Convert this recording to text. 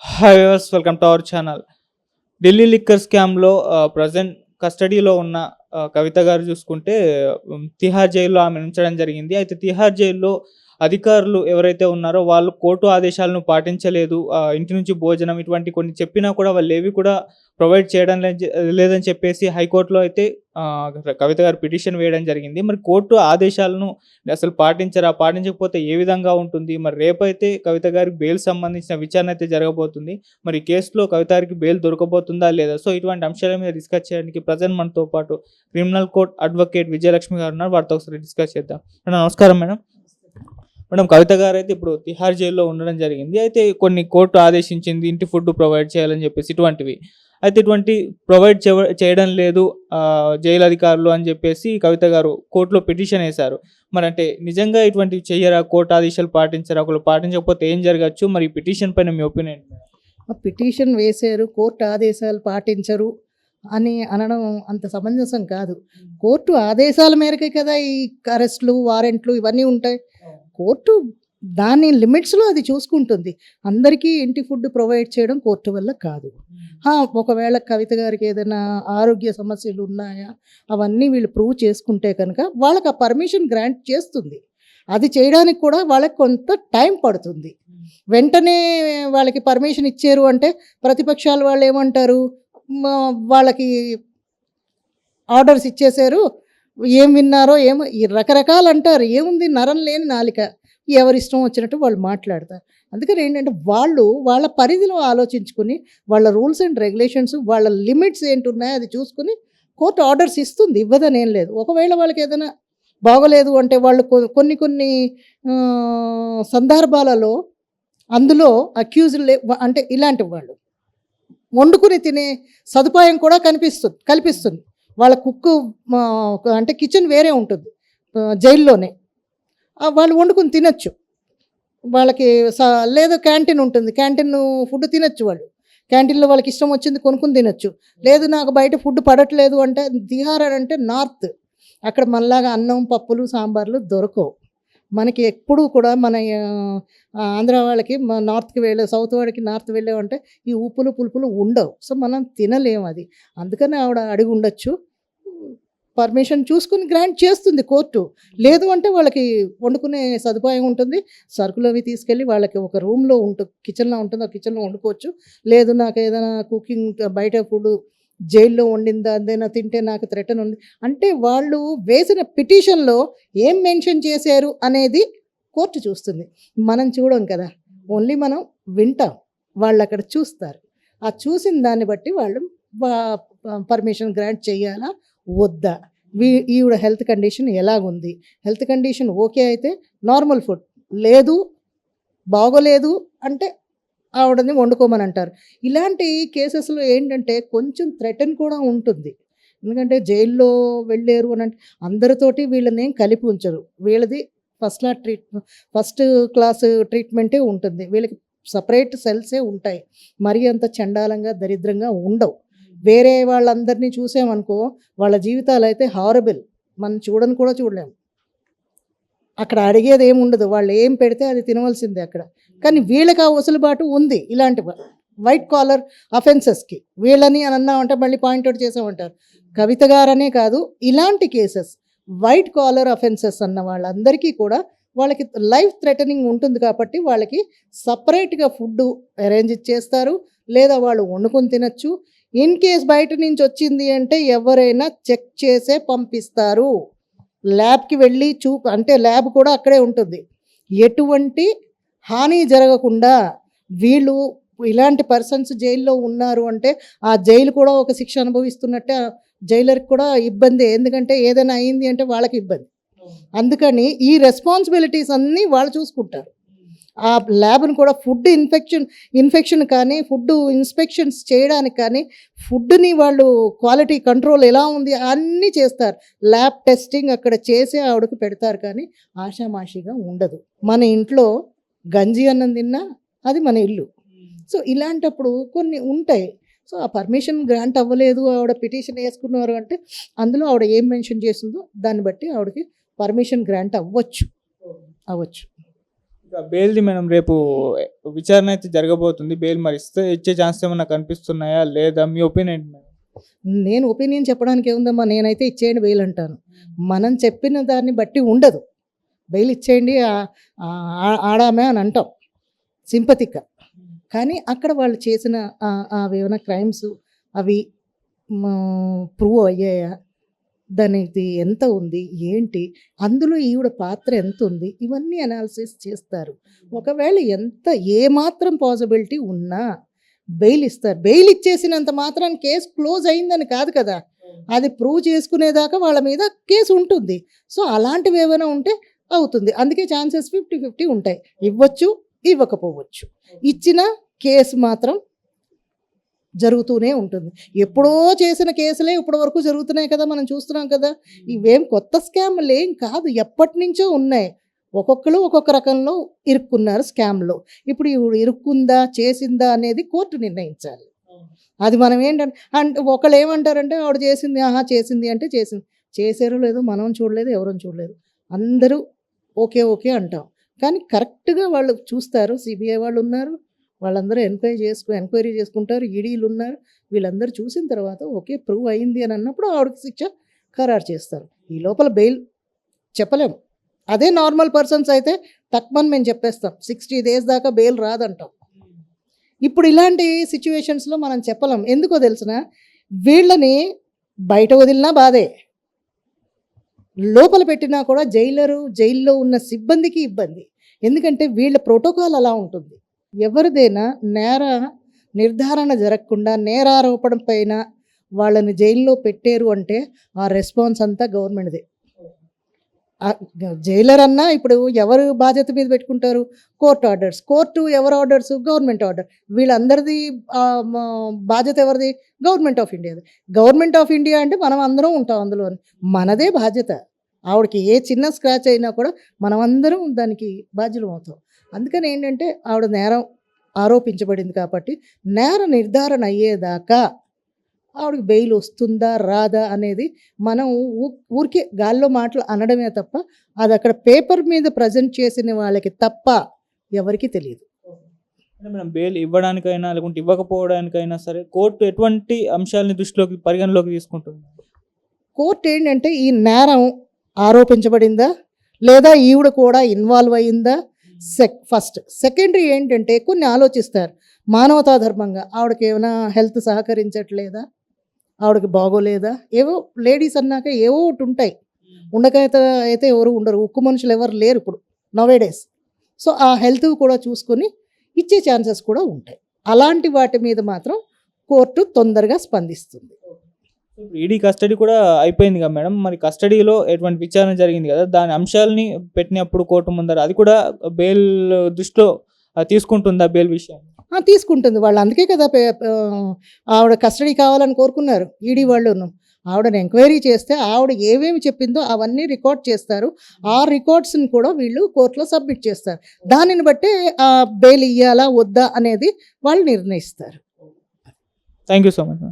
Hi viewers, welcome to our channel. Delhi liquor స్కామ్‌లో present కస్టడీలో ఉన్న కవిత గారు చూసుకుంటే తిహార్ జైల్‌లో ఆమెను ఉంచడం జరిగింది. అయితే తిహార్ జైల్‌లో అధికారులు ఎవరైతే ఉన్నారో వాళ్ళు కోర్టు ఆదేశాలను పాటించలేదు. ఇంటి నుంచి భోజనం ఇటువంటి కొన్ని చెప్పినా కూడా వాళ్ళేవి కూడా ప్రొవైడ్ చేయడం లేదని చెప్పేసి హైకోర్టులో అయితే కవిత గారు పిటిషన్ వేయడం జరిగింది. మరి కోర్టు ఆదేశాలను అసలు పాటించరా? పాటించకపోతే ఏ విధంగా ఉంటుంది? మరి రేపైతే కవిత గారికి బెయిల్ సంబంధించిన విచారణ అయితే జరగబోతుంది. మరి ఈ కేసులో కవిత గారికి బెయిల్ దొరకబోతుందా లేదా? సో ఇటువంటి అంశాల మీద డిస్కస్ చేయడానికి ప్రెజెంట్ మనతో పాటు క్రిమినల్ కోర్ట్ అడ్వకేట్ విజయలక్ష్మి గారు ఉన్నారు. వారితో ఒకసారి డిస్కస్ చేద్దాం. మేడం నమస్కారం మేడం. మేడం కవిత గారు అయితే ఇప్పుడు తిహార్ జైల్లో ఉండడం జరిగింది. అయితే కొన్ని కోర్టు ఆదేశించింది ఇంటి ఫుడ్ ప్రొవైడ్ చేయాలని చెప్పేసి ఇటువంటివి. అయితే ఇటువంటి ప్రొవైడ్ చేయడం లేదు జైలు అధికారులు అని చెప్పేసి కవిత గారు కోర్టులో పిటిషన్ వేశారు. మరి అంటే నిజంగా ఇటువంటివి చెయ్యరా? కోర్టు ఆదేశాలు పాటించరా? ఒకవేళ పాటించకపోతే ఏం జరగచ్చు? మరి ఈ పిటిషన్ పైన మీ ఒపీనియన్ ఏంటి? పిటిషన్ వేశారు, కోర్టు ఆదేశాలు పాటించరు అని అనడం అంత సమంజసం కాదు. కోర్టు ఆదేశాల మేరకే కదా ఈ అరెస్టులు, వారెంట్లు ఇవన్నీ ఉంటాయి. కోర్టు దాని లిమిట్స్లో అది చూసుకుంటుంది. అందరికీ ఇంటి ఫుడ్ ప్రొవైడ్ చేయడం కోర్టు వల్ల కాదు. ఒకవేళ కవిత గారికి ఏదైనా ఆరోగ్య సమస్యలు ఉన్నాయా అవన్నీ వీళ్ళు ప్రూవ్ చేసుకుంటే కనుక వాళ్ళకి ఆ పర్మిషన్ గ్రాంట్ చేస్తుంది. అది చేయడానికి కూడా వాళ్ళకి కొంత టైం పడుతుంది. వెంటనే వాళ్ళకి పర్మిషన్ ఇచ్చారు అంటే ప్రతిపక్షాల వాళ్ళు ఏమంటారు, వాళ్ళకి ఆర్డర్స్ ఇచ్చేశారు, ఏం విన్నారో ఏమో ఈ రకరకాలు అంటారు. ఏముంది, నరం లేని నాలిక, ఎవరిష్టం వచ్చినట్టు వాళ్ళు మాట్లాడతారు. అందుకని ఏంటంటే వాళ్ళు వాళ్ళ పరిధిలో ఆలోచించుకుని వాళ్ళ రూల్స్ అండ్ రెగ్యులేషన్స్, వాళ్ళ లిమిట్స్ ఏంటి ఉన్నాయో అది చూసుకుని కోర్టు ఆర్డర్స్ ఇస్తుంది, ఇవ్వదని ఏం లేదు. ఒకవేళ వాళ్ళకి ఏదైనా బాగోలేదు అంటే వాళ్ళు కొన్ని కొన్ని సందర్భాలలో అందులో అక్యూజ్డ్ అంటే ఇలాంటి వాళ్ళు వండుకుని తినే సదుపాయం కూడా కల్పిస్తుంది. వాళ్ళ కుక్కు అంటే కిచెన్ వేరే ఉంటుంది జైల్లోనే, వాళ్ళు వండుకుని తినచ్చు. వాళ్ళకి లేదు క్యాంటీన్ ఉంటుంది, క్యాంటీన్ ఫుడ్ తినచ్చు. వాళ్ళు క్యాంటీన్లో వాళ్ళకి ఇష్టం వచ్చింది కొనుక్కుని తినచ్చు. లేదు నాకు బయట ఫుడ్ పడట్లేదు అంటే, తిహార్ అంటే నార్త్, అక్కడ మనలాగా అన్నం పప్పులు సాంబార్లు దొరకవు. మనకి ఎప్పుడూ కూడా మన ఆంధ్ర వాళ్ళకి నార్త్కి సౌత్ వాడికి నార్త్ వెళ్ళామంటే ఈ ఉప్పులు పులుపులు ఉండవు. సో మనం తినలేము అది. అందుకని ఆవిడ అడిగి ఉండొచ్చు. పర్మిషన్ చూసుకుని గ్రాంట్ చేస్తుంది కోర్టు. లేదు అంటే వాళ్ళకి వండుకునే సదుపాయం ఉంటుంది. సరుకులు అవి తీసుకెళ్ళి వాళ్ళకి ఒక రూమ్లో కిచెన్లో ఉంటుంది, ఆ కిచెన్లో వండుకోవచ్చు. లేదు నాకు ఏదైనా కుకింగ్ బయట ఫుడ్ జైల్లో వండిందా అదేనా తింటే నాకు థ్రెటన్ ఉంది అంటే వాళ్ళు వేసిన పిటిషన్లో ఏం మెన్షన్ చేశారు అనేది కోర్టు చూస్తుంది. మనం చూడం కదా, ఓన్లీ మనం వింటాం, వాళ్ళు అక్కడ చూస్తారు. ఆ చూసిన దాన్ని బట్టి వాళ్ళు పర్మిషన్ గ్రాంట్ చేయాలా వద్దా, ఈవిడ హెల్త్ కండిషన్ ఎలాగుంది, హెల్త్ కండిషన్ ఓకే అయితే నార్మల్ ఫుడ్, లేదు బాగోలేదు అంటే ఆవిడని వండుకోమని అంటారు. ఇలాంటి కేసెస్లో ఏంటంటే కొంచెం థ్రెటన్ కూడా ఉంటుంది. ఎందుకంటే జైల్లో వెళ్ళారు అని అంటే అందరితోటి వీళ్ళని కలిపి ఉంచరు. వీళ్ళది ఫస్ట్ క్లాస్ ట్రీట్మెంటే ఉంటుంది. వీళ్ళకి సపరేట్ సెల్సే ఉంటాయి. మరీ అంత చండాలంగా దరిద్రంగా ఉండవు. వేరే వాళ్ళందరినీ చూసామనుకో వాళ్ళ జీవితాలు అయితే హారబుల్, మనం చూడని కూడా చూడలేము. అక్కడ అడిగేది ఏమి ఉండదు, వాళ్ళు ఏం పెడితే అది తినవలసిందే అక్కడ. కానీ వీళ్ళకి ఆ వసులుబాటు ఉంది. ఇలాంటి వైట్ కాలర్ అఫెన్సెస్కి వీళ్ళని అని అన్నామంటే మళ్ళీ పాయింట్అవుట్ చేసామంటారు. కవిత గారనే కాదు, ఇలాంటి కేసెస్ వైట్ కాలర్ అఫెన్సెస్ అన్న వాళ్ళందరికీ కూడా వాళ్ళకి లైఫ్ థ్రెటనింగ్ ఉంటుంది కాబట్టి వాళ్ళకి సపరేట్గా ఫుడ్ అరేంజ్ చేస్తారు, లేదా వాళ్ళు వండుకొని తినచ్చు. ఇన్ కేస్ బయట నుంచి వచ్చింది అంటే ఎవరైనా చెక్ చేసే పంపిస్తారు. ల్యాబ్కి వెళ్ళి అంటే ల్యాబ్ కూడా అక్కడే ఉంటుంది. ఎటువంటి హాని జరగకుండా వీళ్ళు ఇలాంటి పర్సన్స్ జైల్లో ఉన్నారు అంటే ఆ జైలు కూడా ఒక శిక్ష అనుభవిస్తున్నట్టే జైలర్కి కూడా ఇబ్బంది. ఎందుకంటే ఏదైనా అయింది అంటే వాళ్ళకి ఇబ్బంది. అందుకని ఈ రెస్పాన్సిబిలిటీస్ అన్నీ వాళ్ళు చూసుకుంటారు. ఆ ల్యాబ్ను కూడా ఫుడ్ ఇన్ఫెక్షన్ కానీ ఫుడ్ ఇన్స్పెక్షన్స్ చేయడానికి కానీ ఫుడ్ని వాళ్ళు క్వాలిటీ కంట్రోల్ ఎలా ఉంది అన్నీ చేస్తారు. ల్యాబ్ టెస్టింగ్ అక్కడ చేసి ఆవిడకు పెడతారు. కానీ ఆషామాషిగా ఉండదు. మన ఇంట్లో గంజి అన్నం తిన్నా అది మన ఇల్లు. సో ఇలాంటప్పుడు కొన్ని ఉంటాయి. సో ఆ పర్మిషన్ గ్రాంట్ అవ్వలేదు, ఆవిడ పిటిషన్ వేసుకున్నారు అంటే అందులో ఆవిడ ఏం మెన్షన్ చేసిందో దాన్ని బట్టి ఆవిడకి పర్మిషన్ గ్రాంట్ అవ్వచ్చు. ఇంకా బెయిల్‌ది మేడం రేపు విచారణ అయితే జరగబోతుంది. బెయిల్ మరి ఇచ్చే ఛాన్స్ ఏమన్నా కనిపిస్తున్నాయా? లేదా? మీ ఒపీనియన్ ఏంటి మేడం? నేను ఒపీనియన్ చెప్పడానికి ఏముందమ్మా, నేనైతే ఇచ్చేయండి బెయిల్ అంటాను. మనం చెప్పిన దాన్ని బట్టి ఉండదు. బెయిల్ ఇచ్చేయండి ఆడామే అని అంటాం సింపతిక్గా. కానీ అక్కడ వాళ్ళు చేసిన అవేమైనా క్రైమ్స్ అవి ప్రూవ్ అయ్యాయా, దానికి ఎంత ఉంది ఏంటి, అందులో ఈవిడ పాత్ర ఎంత ఉంది, ఇవన్నీ అనాలిసిస్ చేస్తారు. ఒకవేళ ఏమాత్రం పాసిబిలిటీ ఉన్నా బెయిల్ ఇస్తారు. బెయిల్ ఇచ్చేసినంత మాత్రం కేసు క్లోజ్ అయిందని కాదు కదా, అది ప్రూవ్ చేసుకునేదాకా వాళ్ళ మీద కేసు ఉంటుంది. సో అలాంటివి ఏమైనా ఉంటే అవుతుంది. అందుకే ఛాన్సెస్ 50-50 ఉంటాయి. ఇవ్వచ్చు, ఇవ్వకపోవచ్చు. ఇచ్చిన కేసు మాత్రం జరుగుతూనే ఉంటుంది. ఎప్పుడో చేసిన కేసులే ఇప్పటి వరకు జరుగుతున్నాయి కదా, మనం చూస్తున్నాం కదా. ఇవేం కొత్త స్కామ్లు ఏం కాదు, ఎప్పటి నుంచో ఉన్నాయి. ఒక్కొక్కరు ఒక్కొక్క రకంలో ఇరుక్కున్నారు స్కామ్లో. ఇప్పుడు ఇరుక్కుందా చేసిందా అనేది కోర్టు నిర్ణయించాలి. అది మనం అంటే ఒకళ్ళు ఏమంటారంటే ఆవిడ చేసింది, చేసింది అంటే చేసింది. చేశారో లేదో మనం చూడలేదు, ఎవరూ చూడలేదు. అందరూ ఓకే అంటాం. కానీ కరెక్ట్గా వాళ్ళు చూస్తారు. సిబిఐ వాళ్ళు ఉన్నారు, వాళ్ళందరూ ఎంక్వైరీ చేసుకుంటారు. ఈడీలు ఉన్నారు. వీళ్ళందరూ చూసిన తర్వాత ఓకే ప్రూవ్ అయింది అని అన్నప్పుడు ఆవిడకి శిక్ష ఖరారు చేస్తారు. ఈ లోపల బెయిల్ చెప్పలేము. అదే నార్మల్ పర్సన్స్ అయితే తక్కువని మేము చెప్పేస్తాం, 60 days దాకా బెయిల్ రాదంటాం. ఇప్పుడు ఇలాంటి సిచ్యువేషన్స్లో మనం చెప్పలేం. ఎందుకో తెలిసిన, వీళ్ళని బయట వదిలినా బాధే, లోపల పెట్టినా కూడా జైల్లో ఉన్న సిబ్బందికి ఇబ్బంది. ఎందుకంటే వీళ్ళ ప్రోటోకాల్ అలా ఉంటుంది. ఎవరిదైనా నేర నిర్ధారణ జరగకుండా నేరారోపణ పైన వాళ్ళని జైల్లో పెట్టారు అంటే ఆ రెస్పాన్స్ అంతా గవర్నమెంట్దే. జైలర్ అన్నా ఇప్పుడు ఎవరు బాధ్యత మీద పెట్టుకుంటారు? Court orders. ఎవరు ఆర్డర్స్? Government order. వీళ్ళందరిది బాధ్యత ఎవరిది? గవర్నమెంట్ ఆఫ్ ఇండియాది. గవర్నమెంట్ ఆఫ్ ఇండియా అంటే మనం అందరం ఉంటాం అందులో, మనదే బాధ్యత. ఆవిడకి ఏ చిన్న స్క్రాచ్ అయినా కూడా మనం అందరం దానికి బాధ్యులం అవుతాం. అందుకని ఏంటంటే ఆవిడ నేరం ఆరోపించబడింది కాబట్టి నేర నిర్ధారణ అయ్యేదాకా ఆవిడకి బెయిల్ వస్తుందా రాదా అనేది మనం ఊరికే గాల్లో మాటలు అనడమే తప్ప, అది అక్కడ పేపర్ మీద ప్రజెంట్ చేసిన వాళ్ళకి తప్ప ఎవరికి తెలియదు. అంటే మేడం బెయిల్ ఇవ్వడానికైనా లేకుంటే ఇవ్వకపోవడానికైనా సరే కోర్టు ఎటువంటి అంశాలని పరిగణలోకి తీసుకుంటుంది? కోర్టు ఏంటంటే ఈ నేరం ఆరోపించబడిందా లేదా ఈవిడ కూడా ఇన్వాల్వ్ అయ్యిందా ఫస్ట్. సెకండరీ ఏంటంటే కొన్ని ఆలోచిస్తారు మానవతా ధర్మంగా, ఆవిడకి ఏమైనా హెల్త్ సహకరించట్లేదా, ఆవిడకి బాగోలేదా, ఏవో లేడీస్ అన్నాక ఏవో ఒకటి ఉంటాయి. అయితే ఎవరు ఉండరు, ఉక్కు మనుషులు ఎవరు లేరు ఇప్పుడు నవేడేస్. సో ఆ హెల్త్ కూడా చూసుకొని ఇచ్చే ఛాన్సెస్ కూడా ఉంటాయి. అలాంటి వాటి మీద మాత్రం కోర్టు తొందరగా స్పందిస్తుంది. ఈడీ కస్టడీ కూడా అయిపోయింది కదా మేడం, మరి కస్టడీలో ఎటువంటి విచారణ జరిగింది కదా, దాని అంశాలని పెట్టినప్పుడు కోర్టు ముందర అది కూడా బెయిల్ దృష్టిలో తీసుకుంటుందా? బెయిల్ విషయం తీసుకుంటుంది. వాళ్ళు అందుకే కదా ఆవిడ కస్టడీ కావాలని కోరుకున్నారు ఈడీ వాళ్ళును. ఆవిడని ఎంక్వైరీ చేస్తే ఆవిడ ఏమేమి చెప్పిందో అవన్నీ రికార్డ్ చేస్తారు. ఆ రికార్డ్స్ని కూడా వీళ్ళు కోర్టులో సబ్మిట్ చేస్తారు. దానిని బట్టే బెయిల్ ఇవ్వాలా వద్దా అనేది వాళ్ళు నిర్ణయిస్తారు. Thank you so much.